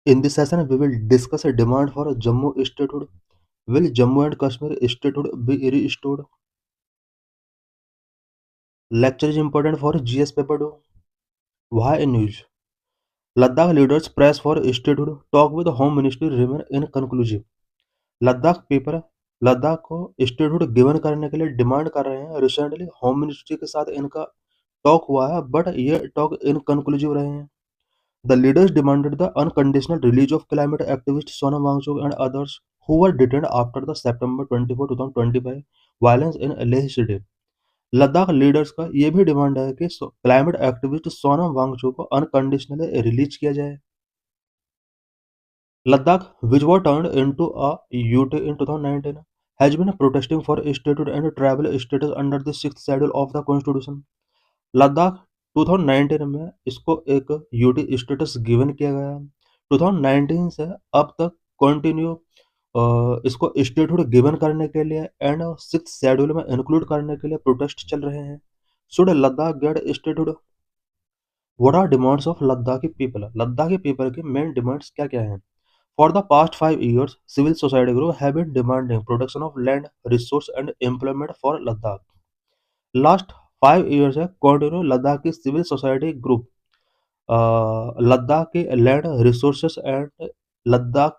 In this session, we will discuss a demand for a Jammu statehood. Will Jammu and Kashmir statehood be restored? Lecture is important for GS paper 2. Why in news? Ladakh leaders press for statehood. Talk with the Home Ministry remain inconclusive. Ladakh paper Ladakh को statehood given करने के लिए demand कर रहे हैं। Recently home ministry के साथ इनका टॉक हुआ है, बट ये टॉक इनकंक्लूसिव रहे हैं। The leaders demanded the unconditional release of climate activist Sonam Wangchuk and others who were detained after the September 24, 2025 violence in Leh city. Ladakh leaders का ये भी डिमांड है कि क्लाइमेट एक्टिविस्ट सोनम वांगचुक को अनकंडीशनली रिलीज किया जाए। Ladakh, which was turned into a UT in 2019, has been protesting for statehood and tribal status under the sixth schedule of the constitution. Ladakh 2019 में इसको एक यूटी स्टेटस गिवन किया गया। 2019 से अब तक कंटिन्यू इसको स्टेटहुड गिवन करने के लिए एंड सिक्स शेड्यूल में इंक्लूड करने के लिए प्रोटेस्ट चल रहे हैं। Should Ladakh get statehood? What are demands of Ladakhi people? Ladakhi people की मेन डिमांड्स क्या क्या हैं? For the past 5 years, civil society groups have been demanding protection of land, resource and employment for Ladakh. Last 5 years है continue Ladakh की civil society group Ladakh के land resources and Ladakh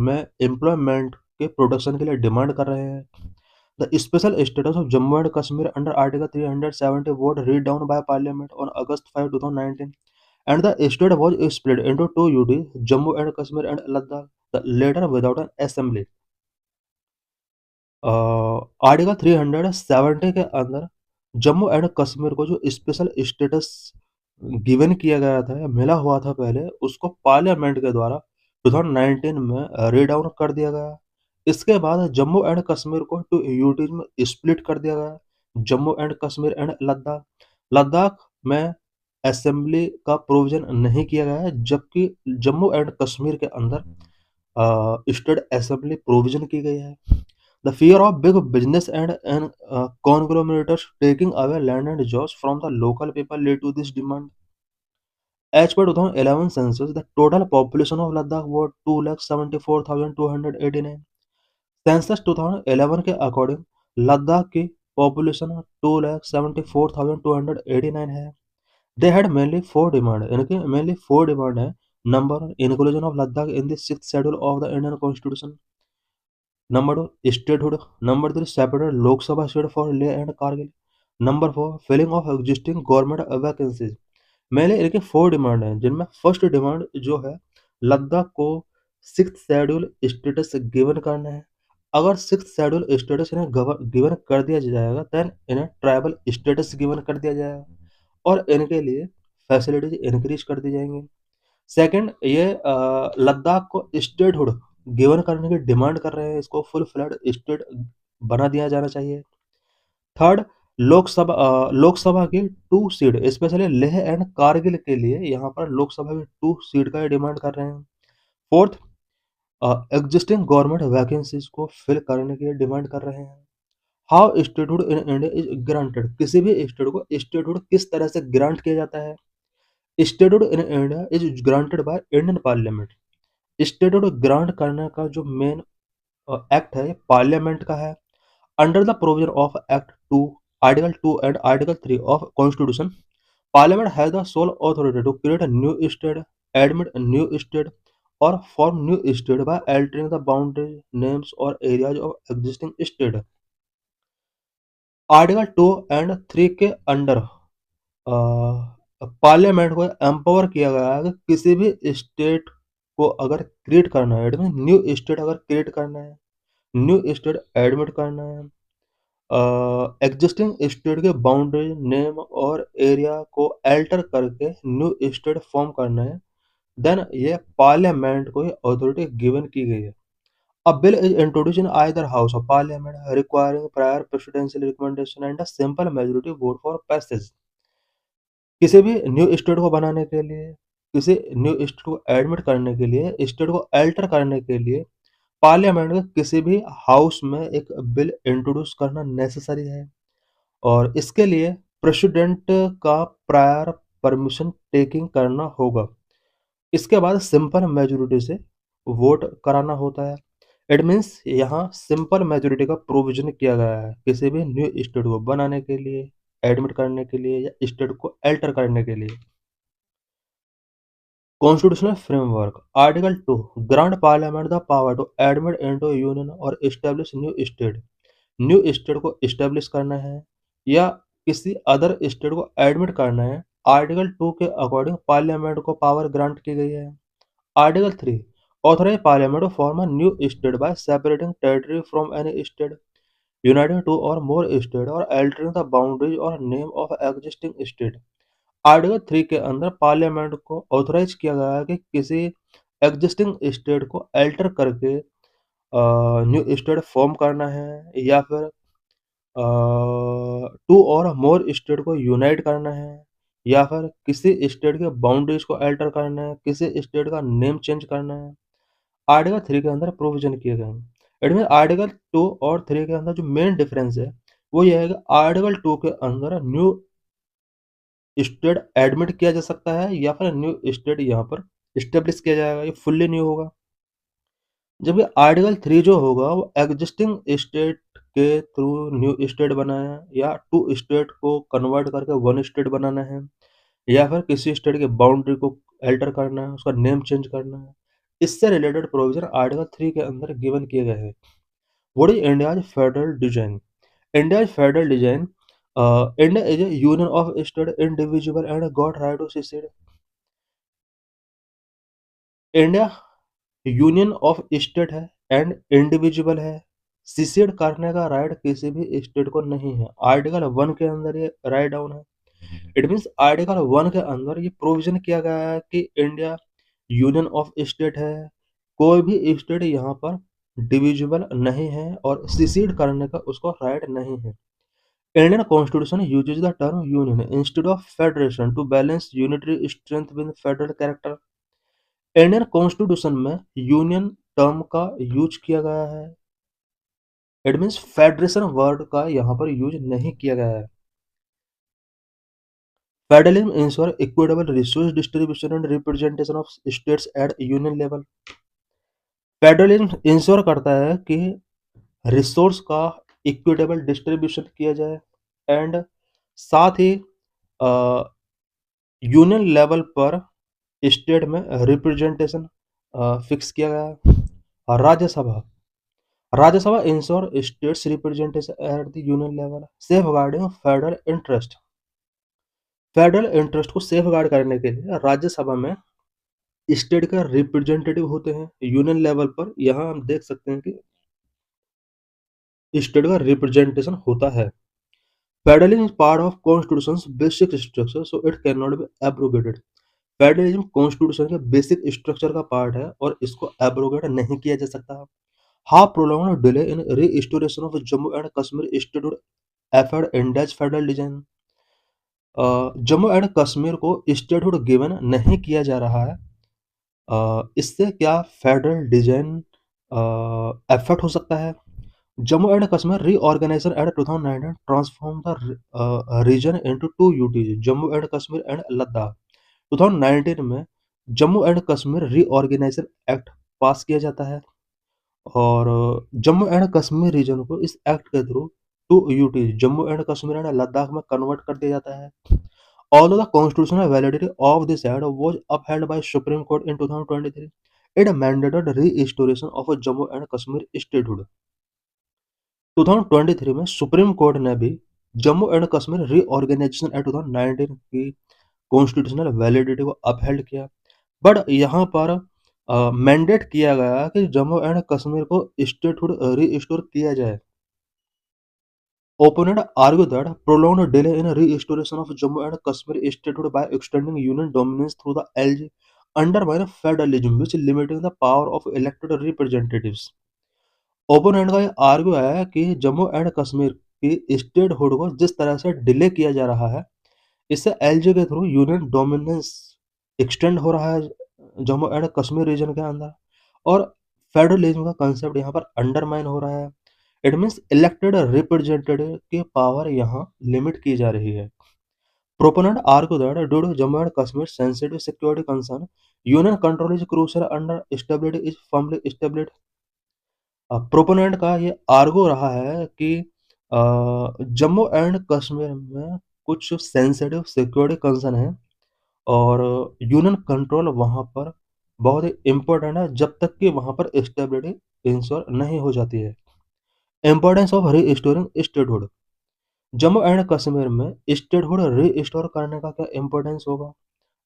में employment के protection के लिए डिमांड कर रहे हैं। The special status of Jammu and Kashmir under article 370 vote read down by parliament on August 5, 2019 and the state was split into two UTs, Jammu and Kashmir and Ladakh, the latter without an assembly. Article 370 के अंदर Jammu and Kashmir को जो special status given किया गया था, मिला हुआ था पहले, उसको पार्लियामेंट के द्वारा 2019 में रीडाउन कर दिया गया। इसके बाद जम्मू एंड कश्मीर को टू यूटीज में स्प्लिट कर दिया गया, जम्मू एंड कश्मीर एंड लद्दाख। लद्दाख में असेंबली का प्रोविजन नहीं किया गया है, जबकि जम्मू एंड कश्मीर के अंदर स्टेट असेंबली प्रोविजन की गई है। The fear of big business and conglomerates taking away land and jobs from the local people led to this demand. As per 2011 census, the total population of Ladakh was 2,74,289. Census 2011 के according Ladakh की population 2,74,289 है। They had mainly four demand, इनके mainly four demand है। Number 1, inclusion of Ladakh in the sixth schedule of the Indian constitution. Number 2, statehood. Number 3, separate Lok Sabha seat for Leh and Kargil. Number 4, filling of existing government vacancies. Mainly इनके four demand हैं, जिनमें first demand जो है लद्दाख को sixth schedule status given करना है। अगर sixth schedule status इन्हें गिवन कर दिया जाएगा, देन इन्हें ट्राइबल स्टेटस गिवन कर दिया जाएगा और इनके लिए फैसिलिटीज इंक्रीज कर दी जाएंगी। सेकंड, ये लद्दाख को स्टेटहुड गिवन करने की डिमांड कर रहे हैं, इसको फुल फ्लैड स्टेट बना दिया जाना चाहिए। थर्ड, लोकसभा की 2 seat, specially Leh and Kargil के लिए यहाँ पर लोकसभा की 2 सीट का डिमांड कर रहे हैं। फोर्थ, एग्जिस्टिंग गवर्नमेंट वैकेंसीज को फिल करने की डिमांड कर रहे हैं। How statehood in India is granted? किसी भी स्टेट को स्टेटहुड किस तरह से ग्रांट किया जाता है? Statehood in India is granted by Indian parliament. Statehood grant करने का जो मेन एक्ट है, ये पार्लियामेंट का है। Under the provision of act 2, article 2 and article 3 of constitution, parliament has the sole authority to create a new state, admit a new state और form new state by altering the boundary, names और areas of existing state. Article 2 and 3 के under parliament को empower किया गया है कि किसी भी स्टेट को अगर क्रिएट करना है, न्यू स्टेट अगर क्रिएट करना है, न्यू स्टेट एडमिट करना है, एग्जिस्टिंग स्टेट के बाउंड्री, नेम और एरिया को अल्टर करके न्यू स्टेट फॉर्म करना है, देन ये पार्लियामेंट को अथॉरिटी गिवन की गई है। A bill is introduced in either house of parliament requiring prior presidential recommendation and a simple majority vote for passage. किसी भी न्यू स्टेट को बनाने के लिए, किसी न्यू स्टेट को एडमिट करने के लिए, स्टेट को अल्टर करने के लिए पार्लियामेंट के किसी भी हाउस में एक बिल इंट्रोड्यूस करना नेसेसरी है और इसके लिए प्रेसिडेंट का प्रायर परमिशन टेकिंग करना होगा। इसके बाद सिंपल मेजोरिटी से वोट कराना होता है। इट मीन्स यहाँ सिंपल मेजोरिटी का प्रोविजन किया गया है किसी भी न्यू स्टेट को बनाने के लिए, एडमिट करने के लिए या स्टेट को अल्टर करने के लिए। Constitutional framework article 2 grant parliament the power to admit into union और establish new state. New state को एस्टैब्लिश करना है या किसी अदर स्टेट को एडमिट करना है, आर्टिकल 2 के अकॉर्डिंग पार्लियामेंट को पावर ग्रांट की गई है। Article 3 authorise parliament to form a new state by separating territory from any state, uniting two or more state or altering the boundaries और name of existing state. Article 3 के अंदर parliament को authorise किया गया है कि किसी एग्जिस्टिंग स्टेट को अल्टर करके न्यू स्टेट फॉर्म करना है या फिर 2 और मोर स्टेट को यूनाइट करना है या फिर किसी स्टेट के बाउंड्रीज को अल्टर करना है, किसी स्टेट का नेम चेंज करना है। आर्टिकल 3 के अंदर प्रोविजन किए गए हैं। इट मीन आर्टिकल 2 और 3 के अंदर जो मेन डिफरेंस है वो ये है कि आर्टिकल 2 के अंदर न्यू स्टेट एडमिट किया जा सकता है या फिर न्यू स्टेट यहाँ पर स्टेब्लिश किया जाएगा, ये फुल्ली न्यू होगा। जबकि आर्टिकल 3 जो होगा वो एग्जिस्टिंग स्टेट के थ्रू न्यू स्टेट बनाया या 2 स्टेट को कन्वर्ट करके 1 स्टेट बनाना है या फिर किसी स्टेट के बाउंड्री को अल्टर करना है, उसका नेम चेंज करना है। इससे रिलेटेड प्रोविजन आर्टिकल 3 के अंदर गिवन किए गए हैं। What is India's federal design? India's federal design, India is a union of state indivisible and got right to secede. India union of state है एंड इंडिविजुअल है। सिसेड करने का राइट किसी भी स्टेट को नहीं है। आर्टिकल 1 के अंदर ये राइट डाउन है। इट मीन्स आर्टिकल 1 के अंदर ये प्रोविजन किया गया है कि इंडिया यूनियन ऑफ स्टेट है, कोई भी स्टेट यहाँ पर डिविजिबल नहीं है और सिसीड करने का उसको राइट नहीं है। Indian constitution uses the term union instead of federation to balance unitary strength with federal character. Indian constitution में यूनियन टर्म का यूज किया गया है। इट मीन्स फेडरेशन वर्ड का यहाँ पर यूज नहीं किया गया है। Federalism ensure equitable resource distribution and representation of states at union level. Federalism ensure करता है कि रिसोर्स का इक्विटेबल डिस्ट्रीब्यूशन किया जाए एंड साथ ही यूनियन लेवल पर स्टेट में रिप्रेजेंटेशन फिक्स किया गया है। Rajya Sabha ensure states representation at the union level safeguarding federal interest. Federal interest को सेफगार्ड करने के लिए राज्यसभा में स्टेट का रिप्रेजेंटेटिव होते हैं। यूनियन लेवल पर यहाँ हम देख सकते हैं कि स्टेट का रिप्रेजेंटेशन होता है। Federalism is part of constitution's basic structure so it can not be abrogated. Federalism constitution के बेसिक स्ट्रक्चर का पार्ट है और इसको एब्रोगेट नहीं किया जा सकता। How prolonged delay in restoration of Jammu and Kashmir statehood affect India's federal design. Jammu and Kashmir को स्टेटहुड गिवन नहीं किया जा रहा है। इससे क्या फेडरल डिजाइन एफर्ट हो सकता है? Jammu and Kashmir reorganisation act 2019 transform the region into 2 UTs Jammu and Kashmir and Ladakh. 2019 में Jammu and Kashmir reorganisation act pass किया जाता है और जम्मू एंड कश्मीर रीजन को इस एक्ट के through 2 UT Jammu and Kashmir and Ladakh में कन्वर्ट कर दिया जाता है। Although the constitutional validity of this act was upheld by Supreme Court in 2023, it mandated restoration of Jammu and Kashmir statehood. 2023 में सुप्रीम कोर्ट ने भी Jammu and Kashmir reorganisation act 2019 की constitutional validity को अपहेल्ड किया, बट यहाँ पर मैंडेट किया गया कि जम्मू एंड कश्मीर को स्टेटहुड रीस्टोर किया जाए। Opponent argue that prolonged delay in restoration of Jammu and Kashmir statehood by extending union dominance through the LG undermine federalism, which limiting the power of elected representatives. Opponent का ये argue है कि Jammu and Kashmir की statehood को जिस तरह से delay किया जा रहा है, इससे एलजी के थ्रू यूनियन डोमिनेंस एक्सटेंड हो रहा है जम्मू एंड कश्मीर रीजन के अंदर और फेडरलिज्म का कंसेप्ट यहाँ पर अंडरमाइन हो रहा है। इट मीन्स इलेक्टेड रिप्रेजेंटेटिव की पावर यहाँ लिमिट की जा रही है। Proponent argue that due to Jammu and Kashmir sensitive security concern union control is crucial under stability is firmly established. Proponent का ये आर्गो रहा है कि जम्मू एंड कश्मीर में कुछ सेंसिटिव सिक्योरिटी कंसर्न है और यूनियन कंट्रोल वहाँ पर बहुत ही इम्पोर्टेंट है जब तक कि वहाँ पर स्टेबिलिटी इंश्योर नहीं हो जाती है। Importance of restoring statehood. Jammu and Kashmir में स्टेटहुड रीस्टोर करने का क्या इम्पोर्टेंस होगा?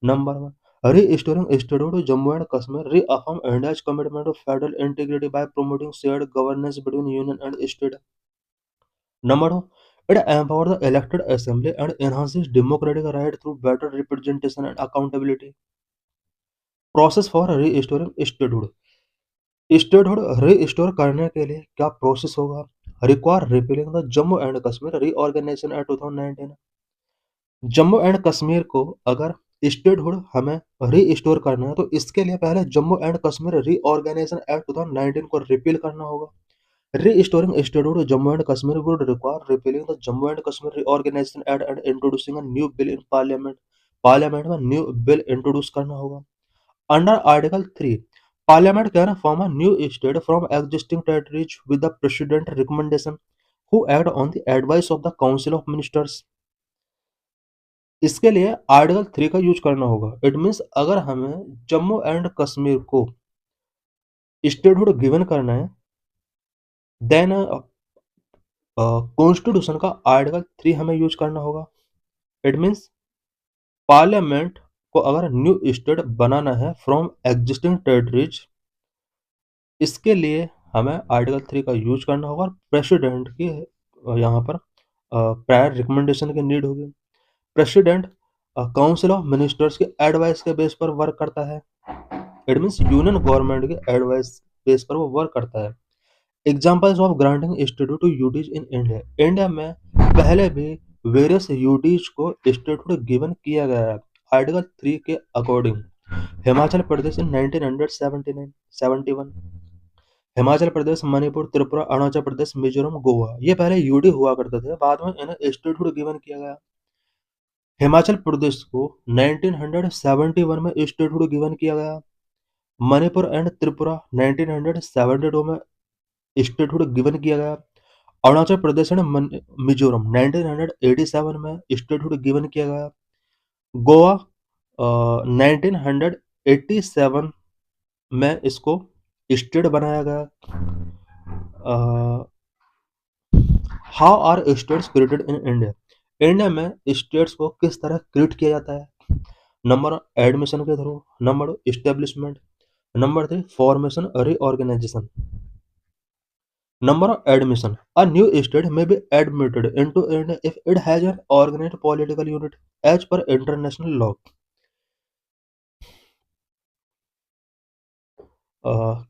Number one, restoring statehood Jammu and Kashmir reaffirm India's commitment to federal integrity by promoting shared governance between union and state. Number two, it empowers the elected assembly and enhances democratic right through better representation and accountability. Process for restoring statehood. Statehood restore करने के लिए क्या process होगा? Require repealing the Jammu and Kashmir reorganisation act 2019। Jammu and Kashmir को अगर statehood हमें restore करना है तो इसके लिए पहले Jammu and Kashmir reorganisation act 2019 को रिपील करना होगा। Restoring statehood to Jammu and Kashmir would require repealing the Jammu and Kashmir Reorganization Act and introducing a new bill in Parliament. Parliament में new bill introduce करना होगा। Under Article 3, Parliament can form a new state from existing territories with the President recommendation, who act on the advice of the Council of Ministers. इसके लिए article 3 का use करना होगा। It means अगर हमें Jammu and Kashmir को स्टेटहुड गिवन करना है देन कॉन्स्टिट्यूशन का आर्टिकल 3 हमें यूज करना होगा। इट मीन्स पार्लियामेंट को अगर न्यू स्टेट बनाना है फ्रॉम एग्जिस्टिंग टेरिटरीज, इसके लिए हमें आर्टिकल 3 का यूज करना होगा और प्रेसिडेंट की यहाँ पर प्रायर रिकमेंडेशन की नीड होगी। प्रेसिडेंट काउंसिल ऑफ मिनिस्टर्स के एडवाइस के बेस पर वर्क करता है। इट मीन्स यूनियन गवर्नमेंट के एडवाइस बेस पर वो वर्क करता है। Examples of granting statehood to UTs in India. India में पहले भी वेरियस यूटीज को स्टेटहुड गिवन किया गया है आर्टिकल 3 के अकॉर्डिंग। हिमाचल प्रदेश इन 1971, हिमाचल प्रदेश, मणिपुर, त्रिपुरा, अरुणाचल प्रदेश, मिजोरम, गोवा ये पहले यूटी हुआ करते थे, बाद में इन्हें स्टेटहुड गिवन किया गया। हिमाचल प्रदेश को 1971 में स्टेटहुड गिवन किया गया। मणिपुर एंड त्रिपुरा 1972 में स्टेटहुड गिवन किया गया। अरुणाचल प्रदेश एंड मिजोरम 1987 में स्टेटहुड गिवन किया गया। गोवा 1987 में इसको स्टेट बनाया गया। How are states created in India? India में स्टेट्स को किस तरह क्रिएट किया जाता है? नंबर एडमिशन के through, number establishment, number 3 formation reorganisation. Number of admission. A new state may be admitted into India if it has an organized political unit as per international law.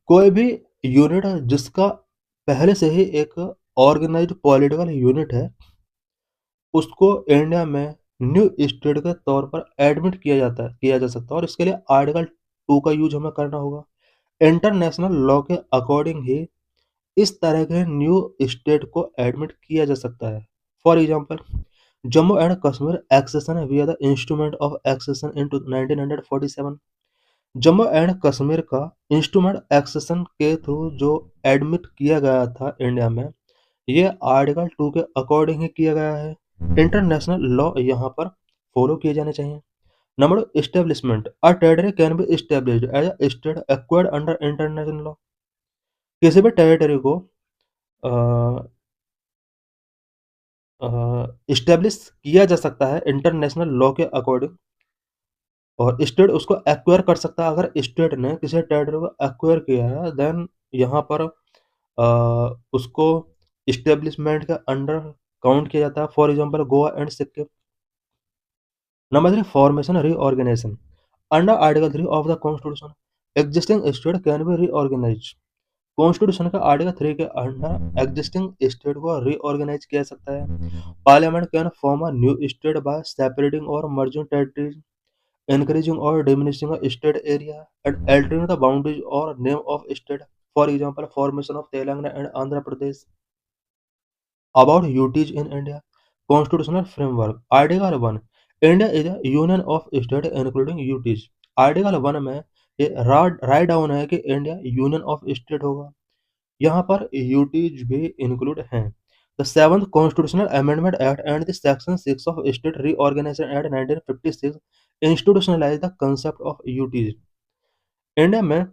कोई भी unit जिसका पहले से ही एक organised political unit है उसको India में new state के तौर पर एडमिट किया जा सकता है और इसके लिए आर्टिकल 2 का यूज हमें करना होगा। इंटरनेशनल लॉ के अकॉर्डिंग ही इस तरह के न्यू स्टेट को एडमिट किया जा सकता है। For example, Jammu and Kashmir accession via the instrument of accession in 1947। Jammu and Kashmir का इंस्ट्रूमेंट एक्सेशन के थ्रू जो एडमिट किया गया था इंडिया में, ये आर्टिकल 2 के अकॉर्डिंग ही किया गया है। इंटरनेशनल लॉ यहाँ पर फॉलो किए जाने चाहिए। Number establishment. A territory can be established as a state acquired under international law. किसी भी टेरिटरी को इस्टेब्लिश किया जा सकता है इंटरनेशनल लॉ के अकॉर्डिंग और स्टेट उसको एक्वायर कर सकता है। अगर स्टेट ने किसी टेरिटरी को एक्वायर किया है देन यहाँ पर उसको इस्टेब्लिशमेंट के अंडर काउंट किया जाता है। For example Goa and Sikkim. Number 3 formation reorganisation. Under article 3 of the constitution existing state can be reorganised. Constitution का आर्टिकल 3 के अंडर एग्जिस्टिंग स्टेट को रीऑर्गेनाइज किया जा सकता है। Parliament can form a new state by separating और merging territories, increasing or diminishing a state area, and altering the boundaries or name of state. For example, formation of Telangana and Andhra Pradesh. About UTs in India. Constitutional framework. Article 1. India is a union of states including UTs. Article 1 में ये write down है कि India union of state होगा। यहाँ पर UTs भी include हैं। The seventh constitutional amendment act and the section 6 of state reorganisation act 1956 institutionalise the concept of UTs. India में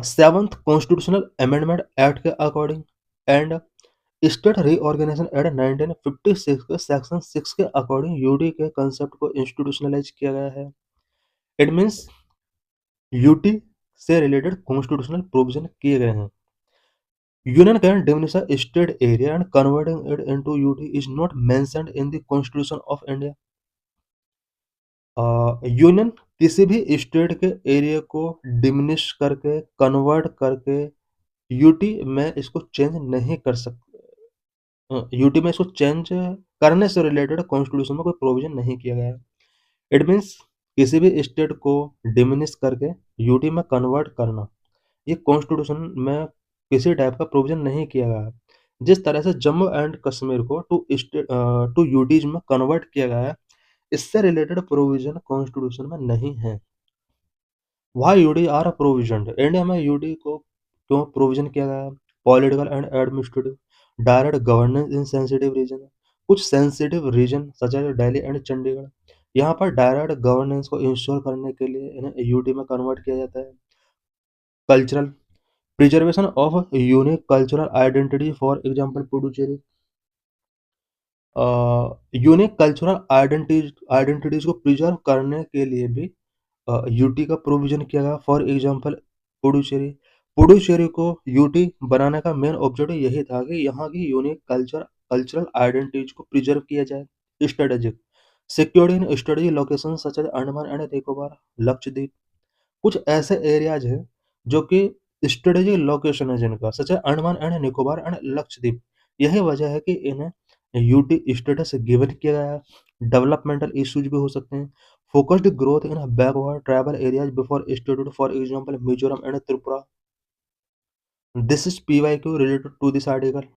सेवंथ कॉन्स्टिट्यूशनल अमेंडमेंट एक्ट के according and state reorganisation act 1956 के section 6 के according UT के concept को institutionalise किया गया है। It means UT से रिलेटेड कॉन्स्टिट्यूशनल प्रोविजन किए गए हैं। Union can diminish a state area and converting it into UT is not mentioned in the Constitution of India. Union किसी भी स्टेट के एरिया को डिमिनिश करके कन्वर्ट करके यूटी में इसको चेंज नहीं कर सकते। यूटी में इसको चेंज करने से रिलेटेड कॉन्स्टिट्यूशन में कोई प्रोविजन नहीं किया गया है। इट मीन्स किसी भी स्टेट को डिमिनिश करके यूटी में कन्वर्ट करना, ये कॉन्स्टिट्यूशन में किसी टाइप का प्रोविजन नहीं किया गया है। जिस तरह से जम्मू एंड कश्मीर को टू यूटीज में कन्वर्ट किया गया है, इससे रिलेटेड प्रोविजन कॉन्स्टिट्यूशन में नहीं है। Why UT are provision? India में यूटी को क्यों प्रोविजन किया गया है? Political and administrative direct governance in sensitive region. कुछ sensitive region such as Delhi and Chandigarh, यहाँ पर डायरेक्ट गवर्नेंस को इंश्योर करने के लिए इन्हें यूटी में कन्वर्ट किया जाता है। Cultural preservation of unique cultural identity, for example Puducherry. Unique cultural identities को प्रिजर्व करने के लिए भी यूटी का प्रोविजन किया गया। For example Puducherry. पुडुचेरी को यूटी बनाने का मेन ऑब्जेक्टिव यही था कि यहाँ की यूनिक कल्चरल आइडेंटिटीज को प्रिजर्व किया जाए। Strategic security in strategic location such as Andaman and Nicobar, Lakshadweep. कुछ ऐसे एरियाज हैं जो कि स्ट्रेटेजिक लोकेशन है जिनका, सच है अंडमान एंड निकोबार एंड लक्षद्वीप। यही वजह है कि इन्हें यूटी स्टेटस गिवन किया गया है। डेवलपमेंटल इश्यूज भी हो सकते हैं। Focused growth in backward tribal areas before statehood, for example Mizoram and Tripura. This is PYQ related to this article.